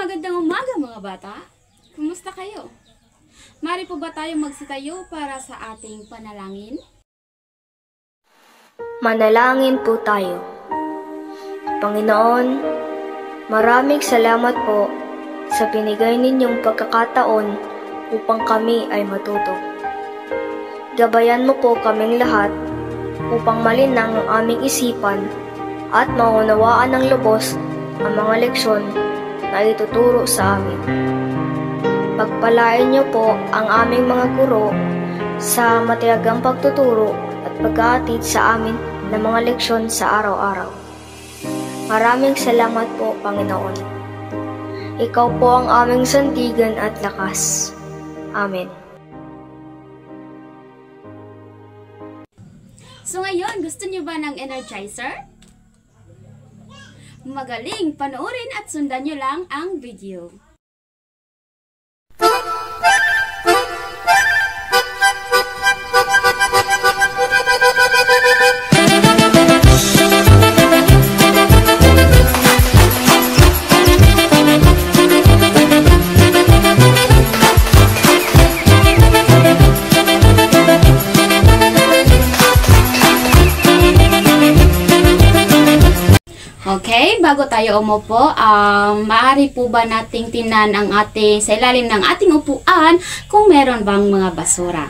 Magandang umaga mga bata. Kumusta kayo? Mari po ba tayong magsitayo para sa ating panalangin? Manalangin po tayo. Panginoon, maraming salamat po sa binigay ninyong pagkakataon upang kami ay matuto. Gabayan mo po kaming lahat upang malinang ang aming isipan at maunawaan ng lubos ang mga leksyon na ituturo sa amin. Pagpalain niyo po ang aming mga guro sa matiyagang pagtuturo at pag-aatid sa amin ng mga leksyon sa araw-araw. Maraming salamat po, Panginoon. Ikaw po ang aming sandigan at lakas. Amen. So ngayon, gusto niyo ba ng energizer? Magaling! Panoorin at sundan niyo lang ang video. Okay, bago tayo umupo, maaari po ba nating tingnan ang sa ilalim ng ating upuan kung meron bang mga basura?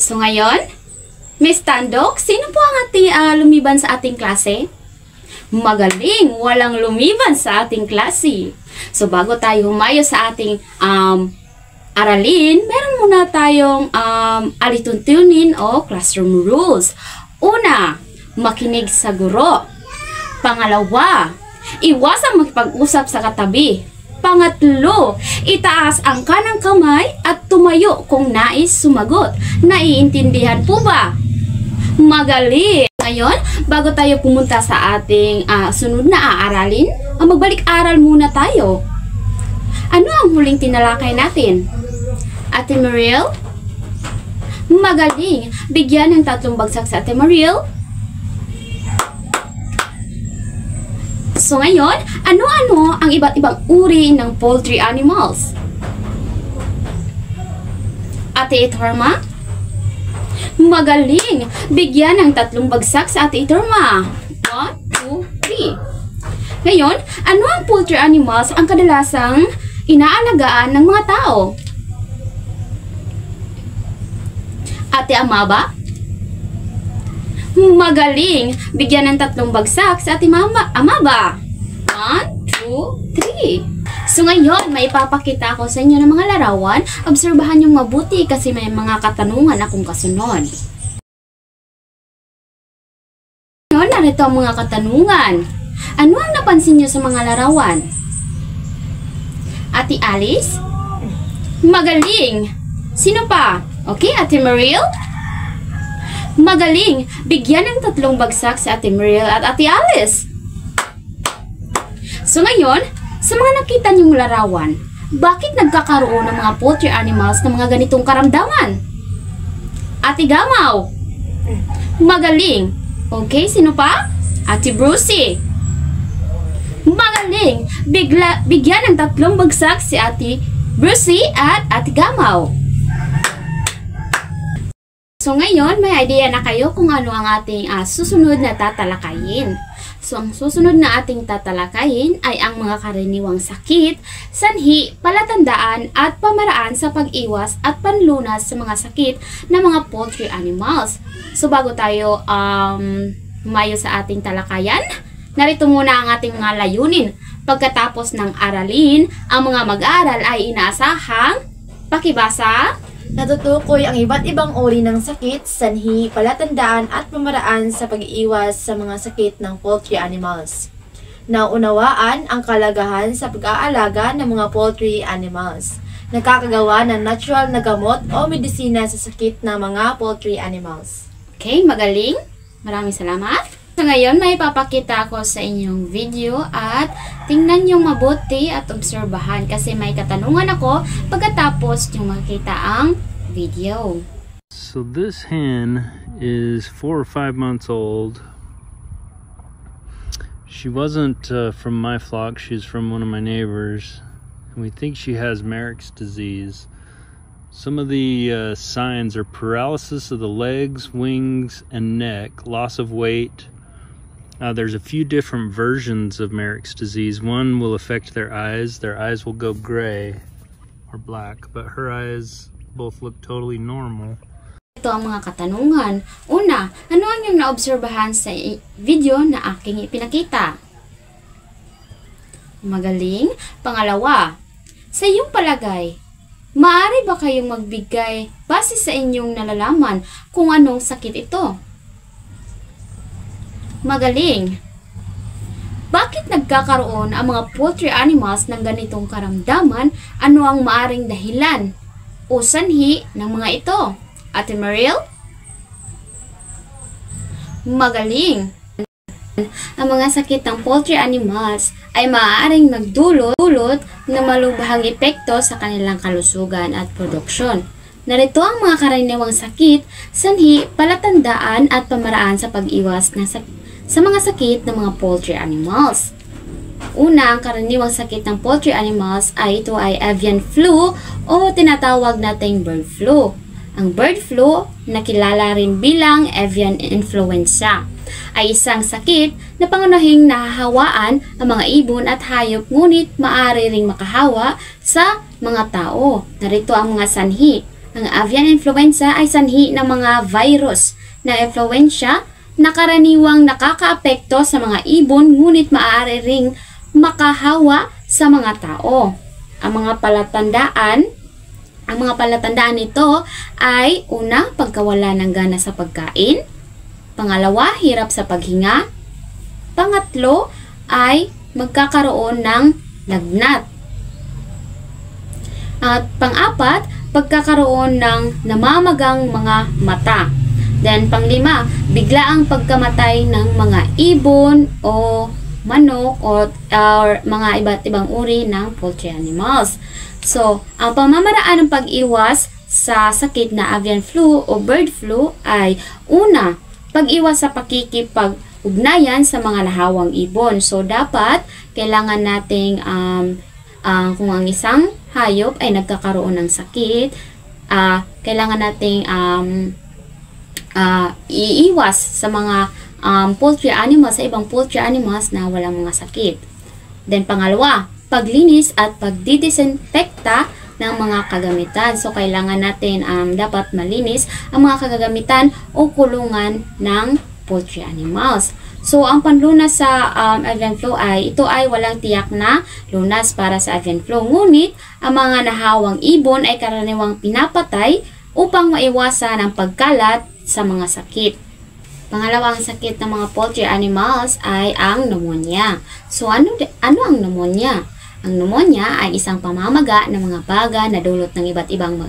So ngayon, Miss Tandok, sino po ang ating lumiban sa ating klase? Magaling, walang lumiban sa ating klase. So bago tayo humayo sa ating aralin, meron muna tayong alituntunin o classroom rules. Una, makinig sa guro. Pangalawa, iwasang makipag-usap sa katabi. Pangatlo, itaas ang kanang kamay at tumayo kung nais sumagot. Naiintindihan po ba? Magaling! Ngayon, bago tayo pumunta sa ating sunod na aaralin, magbalik-aral muna tayo. Ano ang huling tinalakay natin? Ate Mariel? Magaling! Bigyan ng 3 bagsak sa Ate Mariel. So ngayon, ano-ano ang iba't ibang uri ng poultry animals? Ate Itorma? Magaling! Bigyan ng 3 bagsak sa Ate Itorma. 1, 2, 3. Ngayon, ano ang poultry animals ang kadalasang inaalagaan ng mga tao? Ate Amaba? Magaling! Bigyan ng 3 bagsak sa Ate Amaba. 1, 2, 3. So ngayon, may ipapakita ako sa inyo ng mga larawan. Obserbahan yung mabuti kasi may mga katanungan akong kasunod. Ngayon, narito ang mga katanungan. Ano ang napansin nyo sa mga larawan? Ate Alice? Magaling! Sino pa? Okay, Ate Mariel? Magaling! Bigyan ng 3 bagsak sa Ate Mariel at Ate Alice. So ngayon, sa mga nakita niyong larawan, bakit nagkakaroon ng mga poultry animals ng mga ganitong karamdaman? Ate Gamaw. Magaling! Okay, sino pa? Ate Brucey. Magaling! Bigyan ng 3 bagsak si Ate Brucey at Ate Gamaw. So ngayon, may idea na kayo kung ano ang ating susunod na tatalakayin. So ang susunod na ating tatalakayin ay ang mga karaniwang sakit, sanhi, palatandaan at pamaraan sa pag-iwas at panlunas sa mga sakit ng mga poultry animals. So bago tayo humayo sa ating talakayan, narito muna ang ating mga layunin. Pagkatapos ng aralin, ang mga mag-aaral ay inaasahang pakibasa, natutukoy ang iba't ibang uri ng sakit, sanhi, palatandaan at pamaraan sa pag-iwas sa mga sakit ng poultry animals. Naunawaan ang kalagahan sa pag-aalaga ng mga poultry animals. Nakakagawa ng natural na gamot o medisina sa sakit ng mga poultry animals. Okay, magaling. Maraming salamat. So ngayon, may papakita ako sa inyong video at tingnan nyo mabuti at obserbahan kasi may katanungan ako pagkatapos nyo makita ang video. So this hen is 4 or 5 months old. She wasn't from my flock, she's from one of my neighbors. And we think she has Marek's disease. Some of the signs are paralysis of the legs, wings, and neck, loss of weight. There's a few different versions of Marek's disease. One will affect their eyes. Their eyes will go gray or black, but her eyes both look totally normal. Ito ang mga katanungan. Una, ano ang iyong naobserbahan sa video na aking ipinakita? Magaling. Pangalawa, sa iyong palagay, maaari ba kayong magbigay base sa inyong nalalaman kung anong sakit ito? Magaling. Bakit nagkakaroon ang mga poultry animals ng ganitong karamdaman? Ano ang maaring dahilan o sanhi ng mga ito? Ate Mariel? Magaling. Ang mga sakit ng poultry animals ay maaaring magdulot ng malubhang epekto sa kanilang kalusugan at produksyon. Narito ang mga karaniwang sakit, sanhi, palatandaan at pamaraan sa pag-iwas sa mga sakit ng mga poultry animals. Una, ang karaniwang sakit ng poultry animals ay avian flu o tinatawag nating bird flu. Ang bird flu, na kilala rin bilang avian influenza, ay isang sakit na pangunahing nahahawaan ang mga ibon at hayop, ngunit maaari ring makahawa sa mga tao. Narito ang mga sanhi. Ang avian influenza ay sanhi ng mga virus na influensya na karaniwang nakakaapekto sa mga ibon, ngunit maaari ring makahawa sa mga tao. Ang mga palatandaan nito ay una, pagkawala ng gana sa pagkain. Pangalawa, hirap sa paghinga. Pangatlo ay magkakaroon ng lagnat. At pang-apat, pagkakaroon ng namamagang mga mata. Then panglima, biglaang pagkamatay ng mga ibon o manok or mga iba't ibang uri ng poultry animals. So, ang pamamaraan ng pag-iwas sa sakit na avian flu o bird flu ay una, pag-iwas sa pakikipag-ugnayan sa mga nahawang ibon. So, dapat kailangan nating kung ang isang hayop ay nagkakaroon ng sakit, kailangan nating iiwas sa mga poultry animals, sa ibang poultry animals na walang mga sakit. Then pangalawa, paglinis at pagdidisinfekta ng mga kagamitan. So kailangan natin dapat malinis ang mga kagamitan o kulungan ng poultry animals. So ang panlunas sa avian flu ito ay walang tiyak na lunas para sa avian flu. Ngunit ang mga nahawang ibon ay karaniwang pinapatay upang maiwasan ang pagkalat sa mga sakit. Pangalawang sakit ng mga poultry animals ay ang pneumonia. So ano ang pneumonia? Ang pneumonia ay isang pamamaga ng mga baga na dulot ng iba't ibang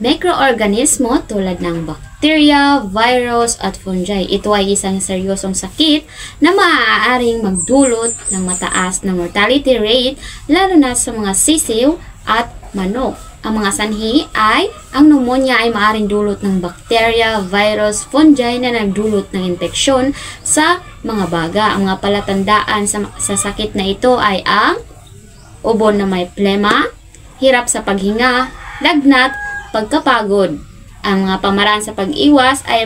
mikroorganismo tulad ng bacteria, virus at fungi. Ito ay isang seryosong sakit na maaaring magdulot ng mataas na mortality rate lalo na sa mga sisiw at manok. Ang mga sanhi ay ang pneumonia ay maaaring dulot ng bacteria, virus, fungi na nagdulot ng infeksyon sa mga baga. Ang mga palatandaan sa sakit na ito ay ang ubon na may plema, hirap sa paghinga, lagnat, pagkapagod. Ang mga pamaraan sa pag-iwas ay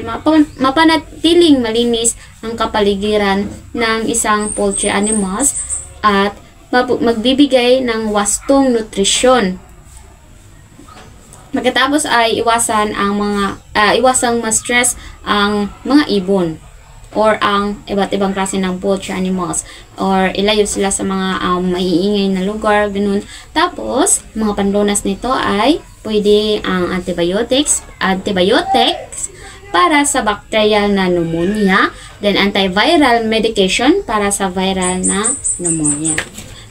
mapanatiling malinis ang kapaligiran ng isang poultry animals at magbibigay ng wastong nutrisyon. Pagkatapos ay iwasang ma-stress ang mga ibon or ang iba't ibang klase ng poultry animals or ilayo sila sa mga maiingay na lugar, ganun. Tapos, mga panlunas nito ay pwede ang antibiotics para sa bacterial na pneumonia, then antiviral medication para sa viral na pneumonia.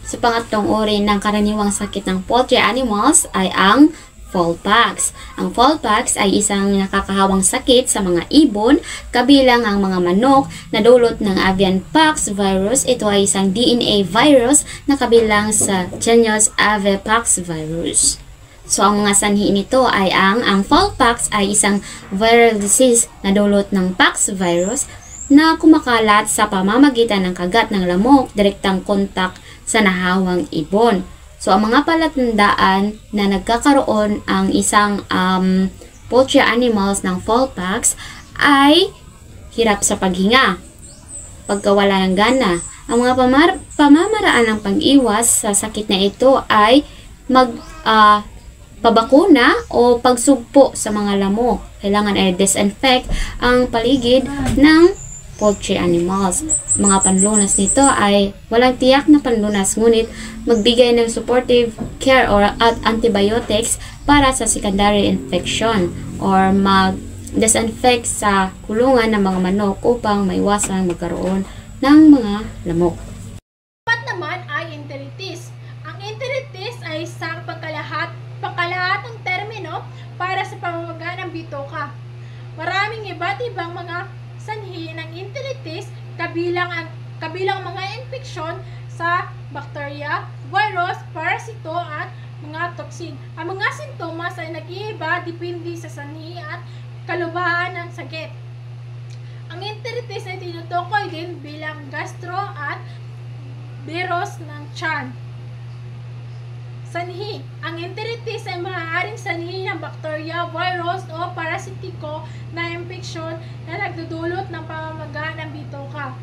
Sa pangatlong uri ng karaniwang sakit ng poultry animals ay ang fowlpox. Ang fowlpox ay isang nakakahawang sakit sa mga ibon, kabilang ang mga manok na dulot ng avian pox virus. Ito ay isang DNA virus na kabilang sa genus Avepox virus. So, ang mga sanhi nito ay ang fowlpox ay isang viral disease na dulot ng pox virus na kumakalat sa pamamagitan ng kagat ng lamok, direktang kontak sa nahawang ibon. So, ang mga palatandaan na nagkakaroon ang isang poultry animals ng fowlpox ay hirap sa paghinga, pagkawala ng gana. Ang mga pamamaraan ng pag-iwas sa sakit na ito ay pabakuna o pagsugpo sa mga lamok. Kailangan ay disinfect ang paligid ng poultry animals. Mga panlunas nito ay walang tiyak na panlunas, ngunit magbigay ng supportive care or antibiotics para sa secondary infection or mag-disinfect sa kulungan ng mga manok upang maiwasan magkaroon ng mga lamok. Dapat naman ay enteritis. Ang enteritis ay isang pangkalahatang termino para sa pamamaga ng bitoka. Maraming iba't ibang mga sanhi ng enteritis kabilang mga infeksyon sa bakterya, virus, parasito at mga toxin. Ang mga sintomas ay nag-iiba depende sa sanhi at kalubhaan ng sakit. Ang enteritis ay tinutukoy din bilang gastro at virus ng tiyan. Sanhi. Ang enteritis ay maaaring sanhi ng bakterya, virus o parasitiko na impeksyon na nagdudulot ng pamamaga ng bitoka.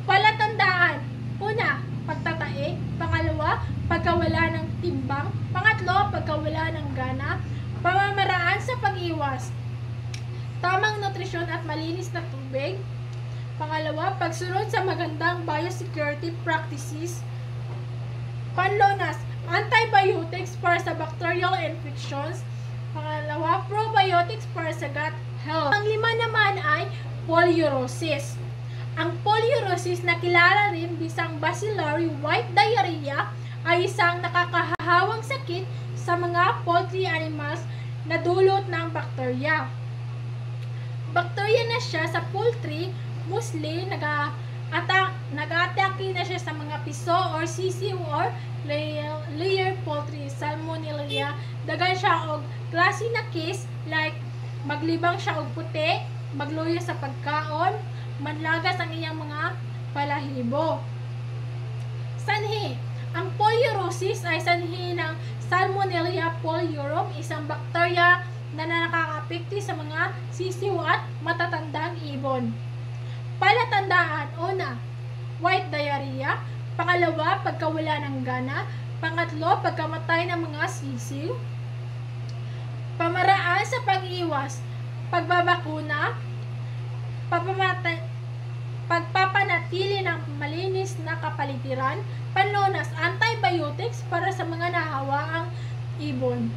Palatandaan. Una, pagtatae. Pangalawa, pagkawala ng timbang. Pangatlo, pagkawala ng gana. Pamamaraan sa pag-iwas. Tamang nutrisyon at malinis na tubig. Pangalawa, pagsunod sa magandang biosecurity practices. Panlunas, antibiotics para sa bacterial infections. Pangalawa, probiotics para sa gut health. Ang lima naman ay polyurosis. Ang polyurosis na kilala rin bisang bacillary white diarrhea ay isang nakakahawang sakit sa mga poultry animals na dulot ng bakterya. Bakterya na siya sa poultry, mostly nag-atake na siya sa mga piso or sisiw or layer poultry, salmonella. Dagan siya og klase na case like maglibang siya og puti, magluya sa pagkaon, manlagas ang iyang mga balahibo. Sanhi. Ang polyurosis ay sanhi ng Salmonella polyurum, isang bakterya na nakakapekti sa mga sisiw at matatandang ibon. Palatandaan. Una, white diarrhea. Pangalawa, pagkawala ng gana. Pangatlo, pagkamatay ng mga sisiw. Pamaraan sa pag-iwas. Pagbabakuna. Pagpapanatili ng malinis na kapaligiran. Panlunas, antibiotics para sa mga nahawaang ibon.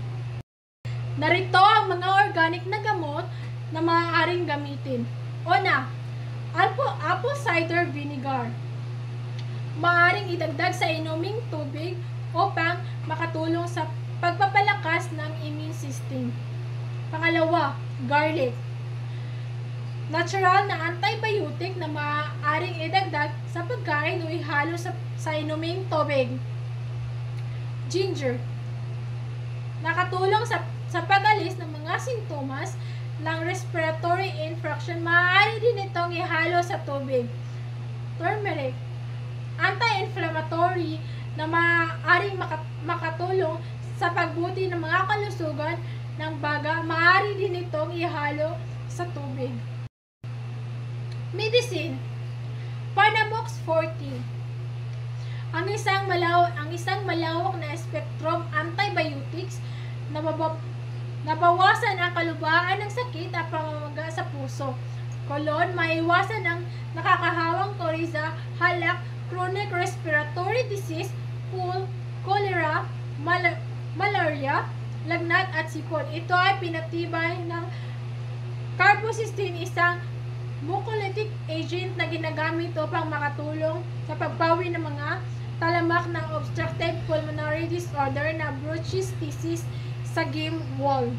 Narito ang mga organic na gamot na maaaring gamitin. Una, apple cider vinegar. Maaaring idagdag sa inuming tubig upang makatulong sa pagpapalakas ng immune system. Pangalawa, garlic. Natural na antibiotic na maaaring idagdag sa pagkain o ihalo sa inuming tubig. Ginger. Nakatulong sa pag-alis ng mga sintomas ng respiratory infection. Maaari din itong ihalo sa tubig. Turmeric. Anti-inflammatory na maaaring makatulong sa pagbuti ng mga kalusugan ng baga. Maaari din itong ihalo sa tubig. Medicine. Panamox 40. Ang isang malawak na spectrum antibiotics na nabawasan ang kalubhaan ng sakit at pamamaga sa puso, kolon, maiwasan ang nakakahawang koriza, halak, chronic respiratory disease, cholera, malaria, lagnat at sipon. Ito ay pinatibay ng carbocysteine, isang mucolytic agent na ginagamit upang makatulong sa pagbawi ng mga talamak ng obstructive pulmonary disorder na bronchitis sa gimfall.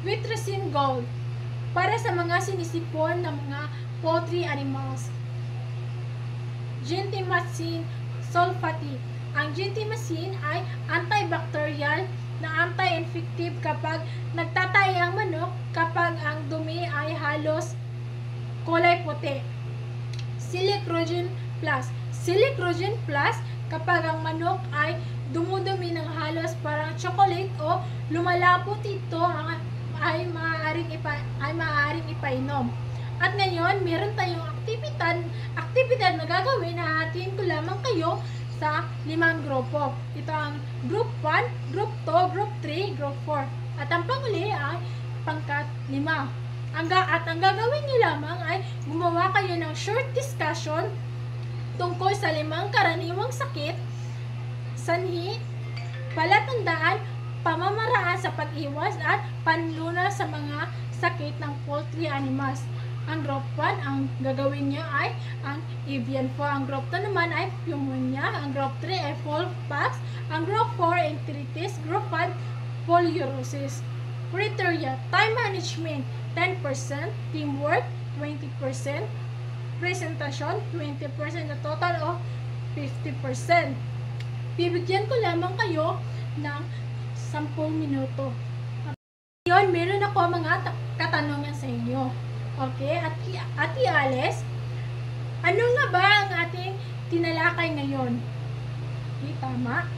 Vitrecin gold para sa mga sinisipon ng mga poultry animals. Gentamicin sulfate. Ang gentamicin ay antibacterial na anti-infective kapag nagtatay ang manok kapag ang dumi ay halos kulay puti. Silicrogen plus. Silicrogen plus kapag ang manok ay dumudumi ng halos parang chocolate o lumalapot ito ay maaaring ipainom. At ngayon, meron tayong aktibidad na gagawin na hatiin ko lamang kayo sa 5 grupo. Ito ang Group 1, Group 2, Group 3, Group 4. At ang panghuli ay pangkat 5. At ang gagawin niyo lamang ay gumawa kayo ng short discussion tungkol sa 5 karaniwang sakit, sanhi, palatandaan, pamamaraan sa pag-iwas at panlunas sa mga sakit ng poultry animals. Ang Group 1, ang gagawin niyo ay ang avian flu. Ang Group 2 naman ay pneumonia. Ang Group 3 ay smallpox. Ang Group 4, enteritis. Group 5, poliurosis. Criteria: time management 10%, teamwork 20%, presentasyon 20%, na total of 50%. Bibigyan ko lamang kayo ng 10 minuto. Ngayon, meron ako mga katanungan sa inyo. Okay, Ate Alice, ano nga ba ang ating tinalakay ngayon? Okay, tama.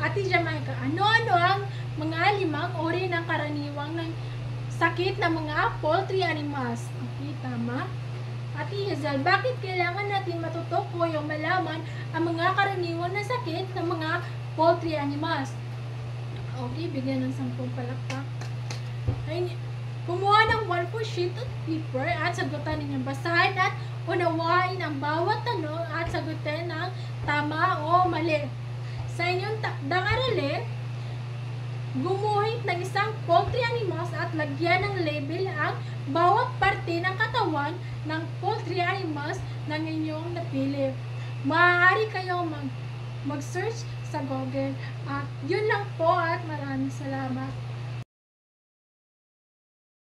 Ate Jamaica, ano-ano ang mga 5 uri ng karaniwang ng sakit ng mga poultry animals? Okay, tama. Ate Hazel, bakit kailangan natin matutukoy o malaman ang mga karaniwang na sakit ng mga poultry animals? Okay, bigyan ng 10 palakpak. Ay, kumuha ng 1/4 sheet of paper at sagutan ninyo. Basahin at unawain ang bawat tanong at sagutin ng tama o mali. Sa inyong takdang aralin, gumuhit ng isang poultry animals at lagyan ng label ang bawat parte ng katawan ng poultry animals na inyong napili. Maaari kayong mag-search sa Google. At yun lang po at maraming salamat.